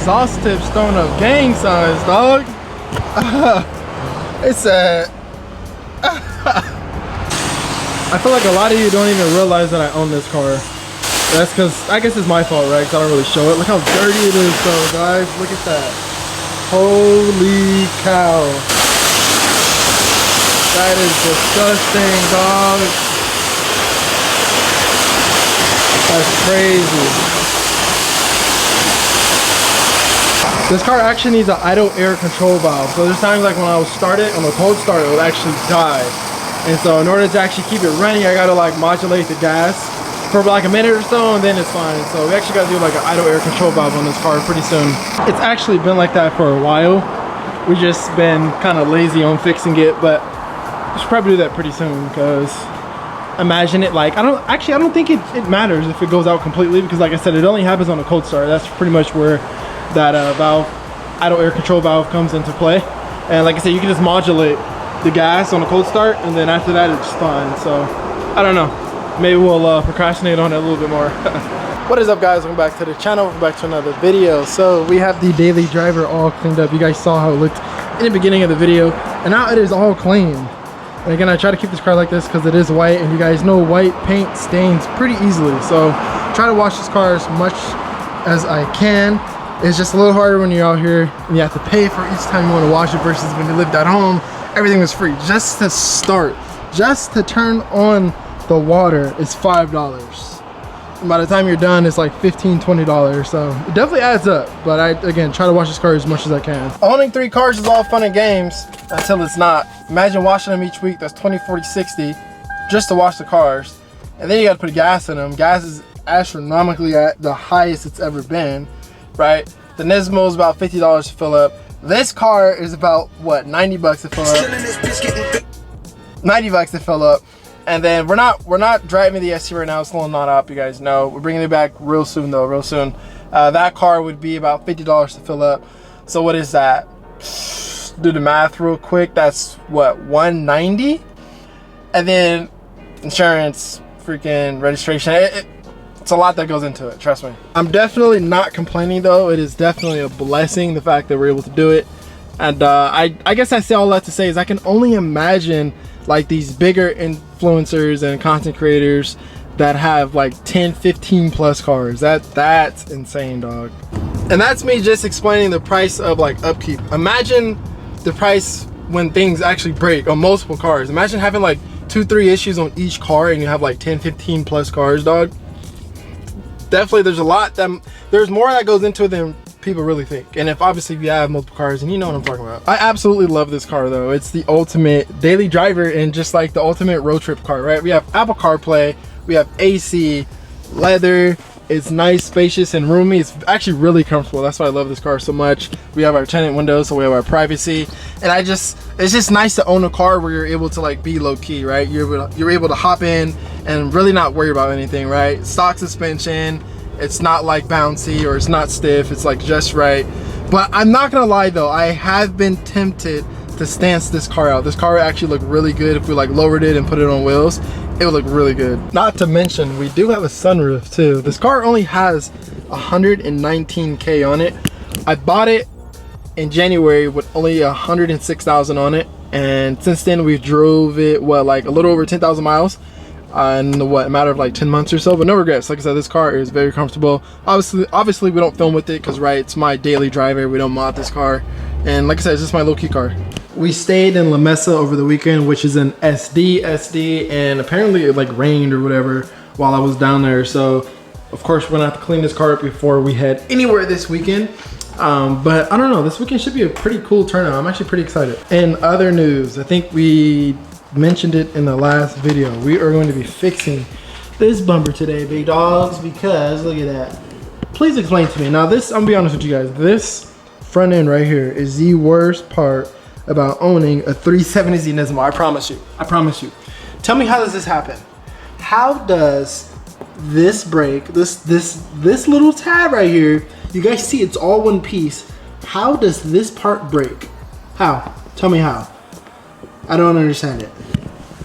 exhaust tips throwing up gang signs, dog. It's sad. I feel like a lot of you don't even realize that I own this car. That's because, I guess it's my fault, right? Because I don't really show it. Look how dirty it is though, guys. Look at that. Holy cow. That is disgusting, dog. That's crazy. This car actually needs an idle air control valve. So there's times like when I would start it, on the cold start, it would actually die. And so in order to actually keep it running, I gotta like modulate the gas for like a minute or so, and then it's fine. So we actually gotta do like an idle air control valve on this car pretty soon. It's actually been like that for a while. We've just been kind of lazy on fixing it, but we should probably do that pretty soon, because imagine it like, I don't think it matters if it goes out completely, because like I said, it only happens on a cold start. That's pretty much where that valve, idle air control valve, comes into play. And like I said, you can just modulate the gas on a cold start, and then after that it's fine. So I don't know, maybe we'll procrastinate on it a little bit more. What is up, guys? Welcome back to the channel. Welcome back to another video. So we have the daily driver all cleaned up. You guys saw how it looked in the beginning of the video, and now it is all clean. And again, I try to keep this car like this because it is white, and you guys know white paint stains pretty easily. So try to wash this car as much as I can. It's just a little harder when you're out here and you have to pay for each time you want to wash it, versus when you lived at home, everything was free. Just to start, just to turn on the water is $5. And by the time you're done, it's like $15, $20. So it definitely adds up. But I, again, try to wash this car as much as I can. Owning 3 cars is all fun and games until it's not. Imagine washing them each week. That's 20, 40, 60 just to wash the cars. And then you got to put gas in them. Gas is astronomically at the highest it's ever been, right? The Nismo is about $50 to fill up. This car is about, what, 90 bucks to fill up. 90 bucks to fill up. And then we're not driving the ST right now. It's still not up, you guys know. We're bringing it back real soon though, real soon. That car would be about $50 to fill up. So what is that? Do the math real quick. That's what, $190? And then insurance, freaking registration. It's a lot that goes into it, trust me. I'm definitely not complaining though. It is definitely a blessing, the fact that we're able to do it. And I guess I say all that to say is I can only imagine like these bigger influencers and content creators that have like 10, 15 plus cars. That's insane, dog. And that's me just explaining the price of like upkeep. Imagine the price when things actually break on multiple cars. Imagine having like 2-3 issues on each car, and you have like 10, 15 plus cars, dog. Definitely there's more that goes into it than people really think. And if obviously you have multiple cars, and you know what I'm talking about. I absolutely love this car though. It's the ultimate daily driver and just like the ultimate road trip car, right? We have Apple CarPlay, we have AC, leather. It's nice, spacious, and roomy. It's actually really comfortable. That's why I love this car so much. We have our tinted windows, so we have our privacy. And it's just nice to own a car where you're able to like be low key, right? You're able to hop in and really not worry about anything, right? Stock suspension. It's not like bouncy or it's not stiff. It's like just right. But I'm not gonna lie though, I have been tempted to stance this car out. This car would actually look really good if we like lowered it and put it on wheels. It would look really good. Not to mention, we do have a sunroof too. This car only has 119K on it. I bought it in January with only 106,000 on it. And since then we drove it, what, like a little over 10,000 miles in what, a matter of like 10 months or so, but no regrets. Like I said, this car is very comfortable. Obviously we don't film with it because, right, it's my daily driver. We don't mod this car. And like I said, it's just my low-key car. We stayed in La Mesa over the weekend, which is in SD, and apparently it like rained or whatever while I was down there. So of course we're gonna have to clean this car up before we head anywhere this weekend. But I don't know, this weekend should be a pretty cool turnout. I'm actually pretty excited. In other news, I think we mentioned it in the last video, we are going to be fixing this bumper today, big dogs, because look at that. Please explain to me. Now this, I'm gonna be honest with you guys, this front end right here is the worst part about owning a 370Z Nismo. I promise you. I promise you. Tell me, how does this happen? How does this break? This little tab right here, you guys see it's all one piece. How does this part break? How? Tell me how. I don't understand it.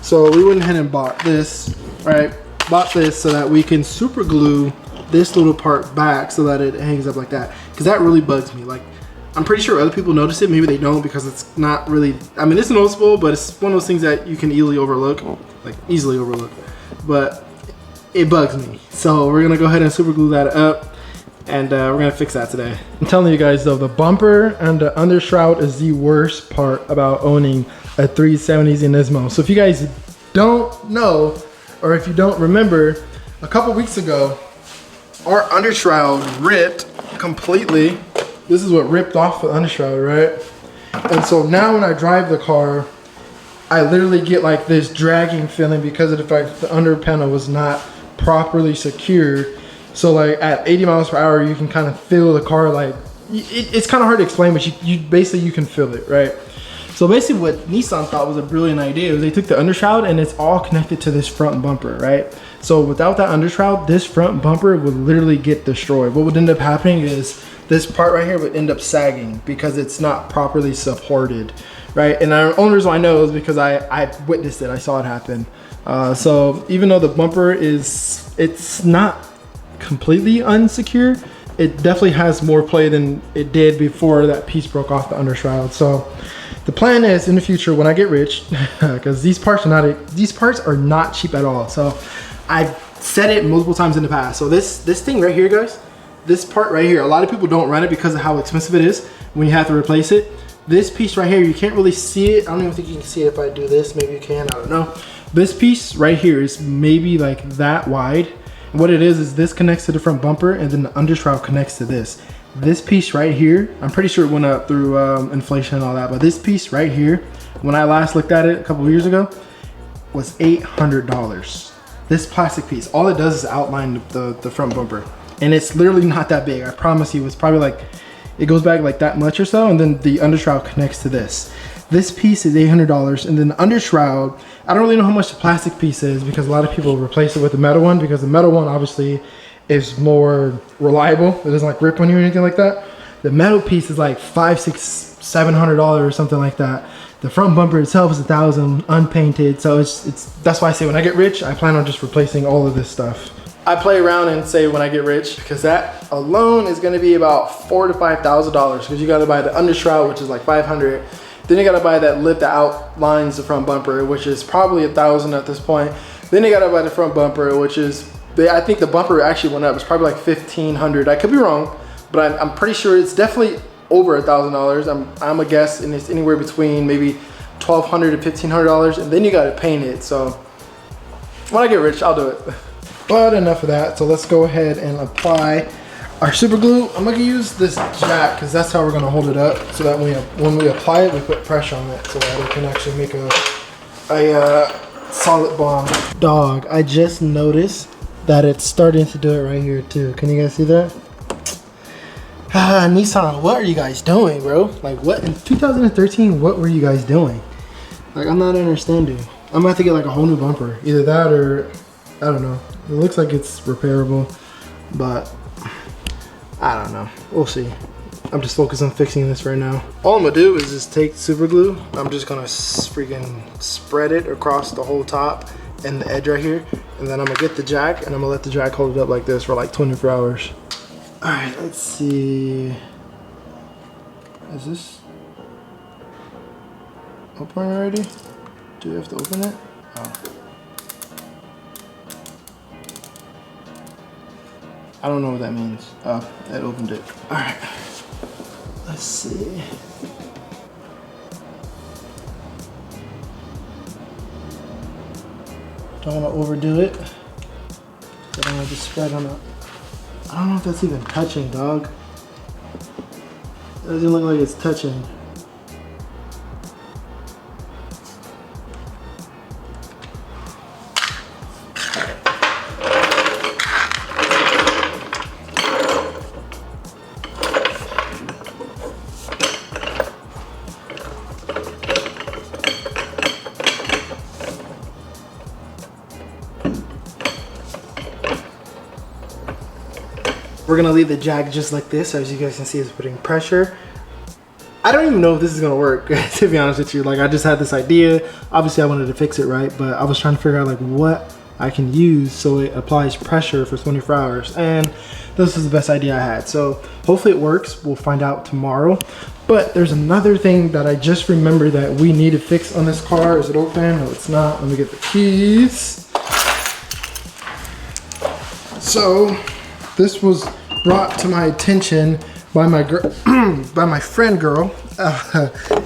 So we went ahead and bought this, right? Bought this so that we can super glue this little part back so that it hangs up like that, because that really bugs me. Like, I'm pretty sure other people notice it, maybe they don't, because it's not really, I mean, it's noticeable, but it's one of those things that you can easily overlook, like easily overlook, but it bugs me. So we're gonna go ahead and super glue that up, and we're gonna fix that today. I'm telling you guys though, the bumper and the undershroud is the worst part about owning a 370Z Nismo. So if you guys don't know, or if you don't remember, a couple weeks ago, our undershroud ripped completely. This is what ripped off the undershroud, right? And so now when I drive the car, I literally get like this dragging feeling because of the fact that the under panel was not properly secured. So like at 80 miles per hour, you can kind of feel the car, like, it's kind of hard to explain, but you basically, you can feel it, right? So basically what Nissan thought was a brilliant idea was they took the undershroud and it's all connected to this front bumper, right? So without that undershroud, this front bumper would literally get destroyed. What would end up happening is this part right here would end up sagging because it's not properly supported, right? And the only reason I know is because I witnessed it, I saw it happen. So even though the bumper it's not completely unsecure, it definitely has more play than it did before that piece broke off the undershroud. So the plan is in the future when I get rich, because these parts are not cheap at all. So I've said it multiple times in the past. So this thing right here, guys, this part right here, a lot of people don't rent it because of how expensive it is when you have to replace it. This piece right here, you can't really see it. I don't even think you can see it if I do this. Maybe you can, I don't know. This piece right here is maybe like that wide. And what it is this connects to the front bumper and then the undershroud connects to this. This piece right here, I'm pretty sure it went up through inflation and all that, but this piece right here, when I last looked at it a couple of years ago, was $800. This plastic piece, all it does is outline the front bumper. And it's literally not that big. I promise you, it's probably like, it goes back like that much or so, and then the undershroud connects to this. This piece is $800, and then the undershroud, I don't really know how much the plastic piece is because a lot of people replace it with the metal one because the metal one obviously is more reliable. It doesn't like rip on you or anything like that. The metal piece is like $500, $600, $700 or something like that. The front bumper itself is $1,000 unpainted. So that's why I say when I get rich, I plan on just replacing all of this stuff. I play around and say when I get rich, because that alone is gonna be about $4,000 to $5,000 because you gotta buy the undershroud, which is like $500. Then you gotta buy that lip that outlines the front bumper, which is probably $1,000 at this point. Then you gotta buy the front bumper, which is, I think the bumper actually went up. It's probably like $1,500. I could be wrong, but I'm pretty sure it's definitely over $1,000. I'm a guess, and it's anywhere between maybe $1,200 to $1,500, and then you gotta paint it. So when I get rich, I'll do it. But enough of that. So let's go ahead and apply our super glue. I'm gonna use this jack because that's how we're gonna hold it up, so that when we apply it, we put pressure on it so that it can actually make a solid bond. Dog, I just noticed that it's starting to do it right here too. Can you guys see that? Nissan, what are you guys doing, bro? Like, what in 2013, what were you guys doing? Like, I'm not understanding. I'm gonna have to get like a whole new bumper. Either that or, I don't know. It looks like it's repairable, but I don't know. We'll see. I'm just focused on fixing this right now. All I'm gonna do is just take super glue. I'm just gonna freaking spread it across the whole top and the edge right here. And then I'm gonna get the jack and I'm gonna let the jack hold it up like this for like 24 hours. All right, let's see. Is this open already? Do we have to open it? Oh. I don't know what that means. Oh, that opened it. All right, let's see. Don't want to overdo it. I don't want to just spread on it. I don't know if that's even touching, dog. It doesn't look like it's touching. We're gonna leave the jack just like this. As you guys can see, it's putting pressure. I don't even know if this is gonna work, to be honest with you. Like, I just had this idea. Obviously I wanted to fix it right, but I was trying to figure out like what I can use so it applies pressure for 24 hours. And this is the best idea I had. So hopefully it works. We'll find out tomorrow. But there's another thing that I just remembered that we need to fix on this car. Is it open? No, it's not. Let me get the keys. So this was brought to my attention by my girl, by my friend girl.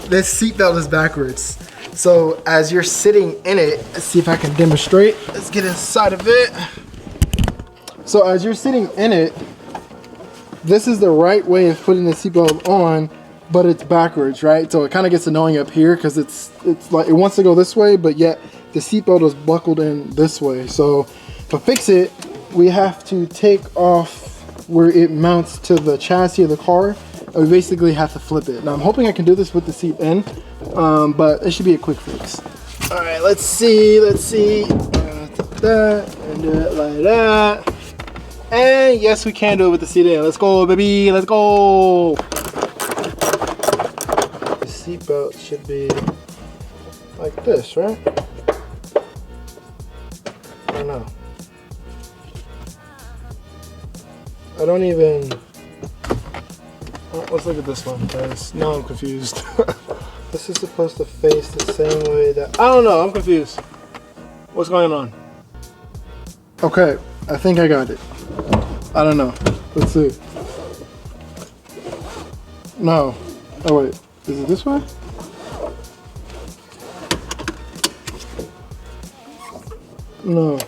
This seatbelt is backwards. So as you're sitting in it, let's see if I can demonstrate. Let's get inside of it. So as you're sitting in it, this is the right way of putting the seatbelt on, but it's backwards, right? So it kind of gets annoying up here because it's like it wants to go this way, but yet the seatbelt is buckled in this way. So to fix it, we have to take off where it mounts to the chassis of the car. And we basically have to flip it. Now I'm hoping I can do this with the seat in, but it should be a quick fix. All right, let's see. Take that and do it like that. And yes, we can do it with the seat in. Let's go, baby. Let's go. The seatbelt should be like this, right? I don't know. I don't even. Oh, let's look at this one, guys. Now I'm confused. This is supposed to face the same way that. I don't know. I'm confused. What's going on? Okay, I think I got it. I don't know. Let's see. No. Oh wait. Is it this way? No.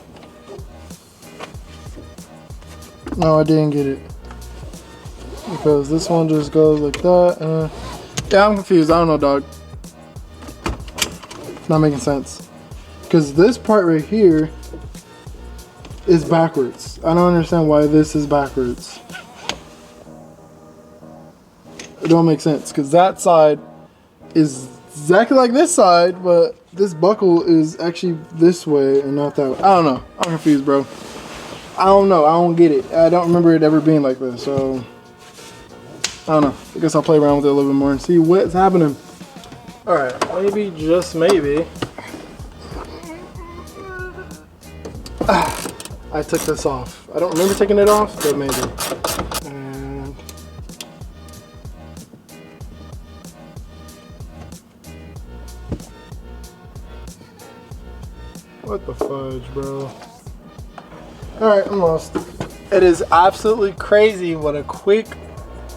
No, I didn't get it. Because this one just goes like that. Yeah, I'm confused. I don't know, dog. It's not making sense. Because this part right here is backwards. I don't understand why this is backwards. It don't make sense. Because that side is exactly like this side, but this buckle is actually this way and not that way. I don't know. I'm confused, bro. I don't know. I don't get it. I don't remember it ever being like this. So I don't know. I guess I'll play around with it a little bit more and see what's happening. All right, maybe, just maybe, I took this off. I don't remember taking it off, but maybe. And what the fudge, bro? All right, I'm lost. It is absolutely crazy what a quick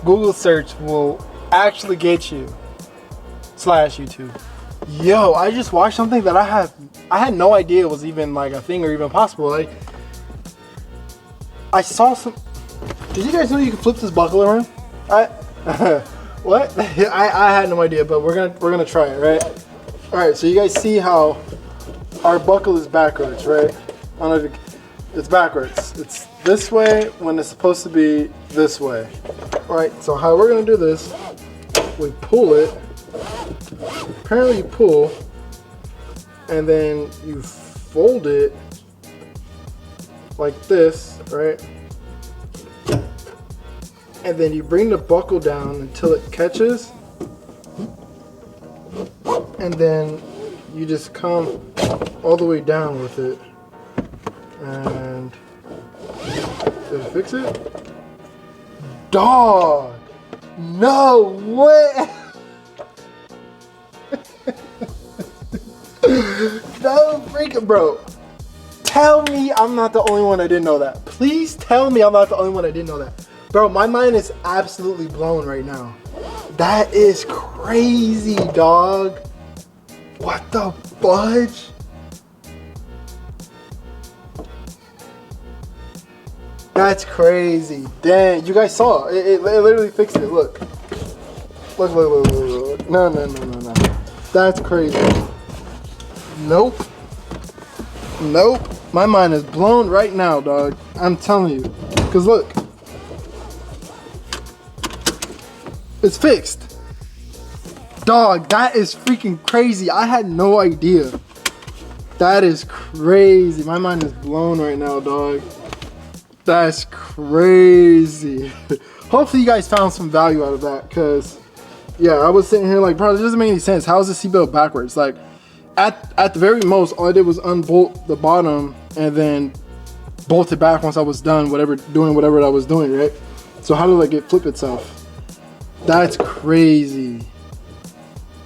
Google search will actually get you / YouTube. Yo, I just watched something that I had no idea was even like a thing or even possible. Like, I saw some. Did you guys know you can flip this buckle around? What? I had no idea, but we're gonna try it, right? All right. So you guys see how our buckle is backwards, right? I don't know if it's backwards. It's this way when it's supposed to be this way. All right. So how we're gonna do this? We pull it. Apparently you pull, and then you fold it like this, right? And then you bring the buckle down until it catches, and then you just come all the way down with it. And did it fix it? Dog! No way! No freaking, bro. Tell me I'm not the only one that didn't know that. Please tell me I'm not the only one that didn't know that. Bro, my mind is absolutely blown right now. That is crazy, dog. What the fudge? That's crazy. Dang, you guys saw it. It literally fixed it. Look. Look. No. That's crazy. Nope. My mind is blown right now, dog. I'm telling you. Because look. It's fixed. Dog, that is freaking crazy. I had no idea. That is crazy. My mind is blown right now, dog. That's crazy. Hopefully you guys found some value out of that, because yeah, I was sitting here like, bro, this doesn't make any sense. How is the seatbelt backwards? Like, at the very most, all I did was unbolt the bottom and then bolt it back once I was done doing whatever I was doing, right? So how did it flip itself? That's crazy.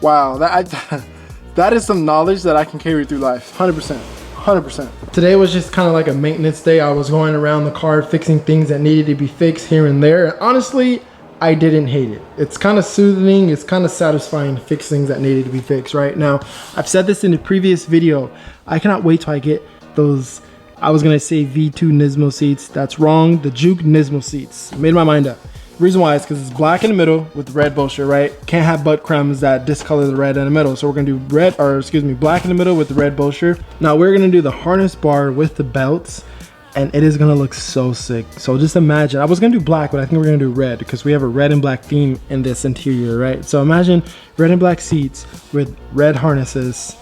Wow, that is some knowledge that I can carry through life, 100%. 100%. Today was just kind of like a maintenance day. I was going around the car fixing things that needed to be fixed here and there. And honestly, I didn't hate it. It's kind of soothing. It's kind of satisfying to fix things that needed to be fixed right now. I've said this in the previous video. I cannot wait till I get those, I was going to say V2 Nismo seats. That's wrong. The Juke Nismo seats. Made my mind up. The reason why is because it's black in the middle with red bolster, right? Can't have butt crumbs that discolor the red in the middle. So we're gonna do black in the middle with the red bolster. Now we're gonna do the harness bar with the belts, and it is gonna look so sick. So just imagine, I was gonna do black, but I think we're gonna do red because we have a red and black theme in this interior, right? So imagine red and black seats with red harnesses,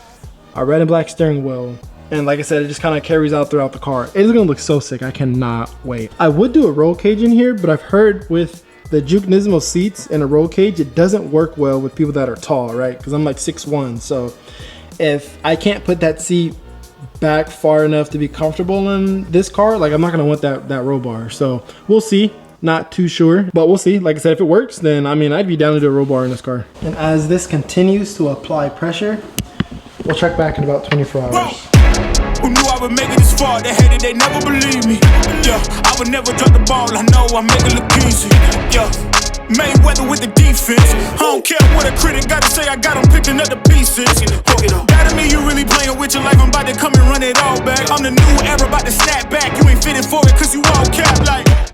a red and black steering wheel, and like I said, it just kind of carries out throughout the car. It's gonna look so sick. I cannot wait. I would do a roll cage in here, but I've heard with the Juke Nismo seats in a roll cage, it doesn't work well with people that are tall, right? Because I'm like 6'1", so if I can't put that seat back far enough to be comfortable in this car, like I'm not gonna want that roll bar. So we'll see. Not too sure, but we'll see. Like I said, if it works, then I mean, I'd be down to do a roll bar in this car. And as this continues to apply pressure, we'll check back in about 24 hours. Who knew I would make it this far? They hated, they never believe me. Yeah, I would never drop the ball. I know I make it look easy. Yeah, Mayweather with the defense. I don't care what a critic gotta say. I got them picking up the pieces. That to me, you really playing with your life. I'm about to come and run it all back. I'm the new era, about to snap back. You ain't fitting for it, cause you all cap like.